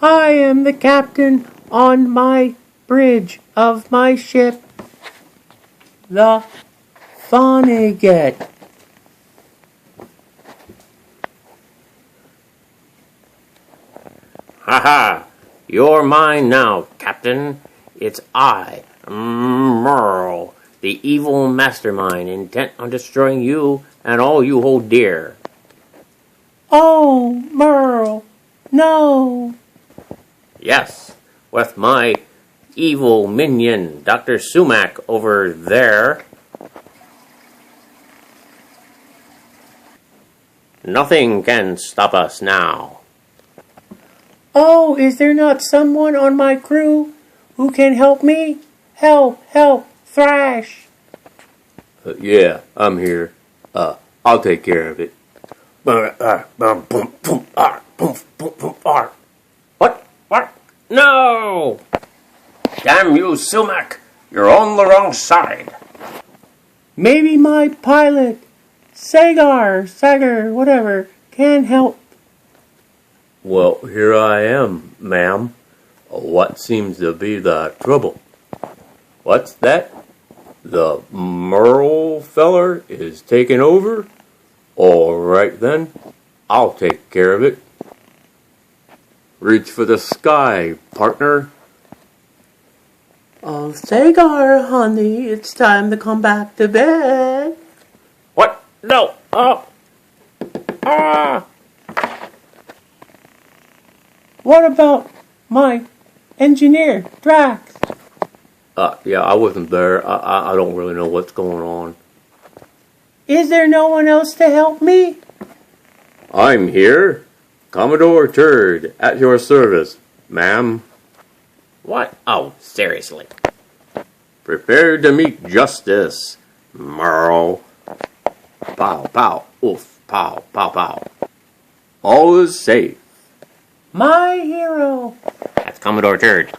I am the captain on my bridge of my ship, the Vonnegut. Ha ha! You're mine now, Captain. It's I, Merle, the evil mastermind intent on destroying you and all you hold dear. Oh, Merle, no. Yes, with my evil minion, Dr. Sumac, over there. Nothing can stop us now. Oh, is there not someone on my crew who can help me? Help, Thrash. Yeah, I'm here. I'll take care of it. What? No! Damn you, Sumac! You're on the wrong side. Maybe my pilot, Sagar, whatever, can help. Well, here I am, ma'am. What seems to be the trouble? What's that? The Merle feller is taking over? All right then, I'll take care of it. Reach for the sky, partner. Oh, Sagar, honey, it's time to come back to bed. What? No! Ah! What about my engineer, Drax? Yeah, I wasn't there. I don't really know what's going on. Is there no one else to help me? I'm here. Commodore Turd, at your service, ma'am. What? Oh, seriously. Prepare to meet justice, Merle. Pow, pow, oof, pow, pow, pow. All is safe. My hero. That's Commodore Turd.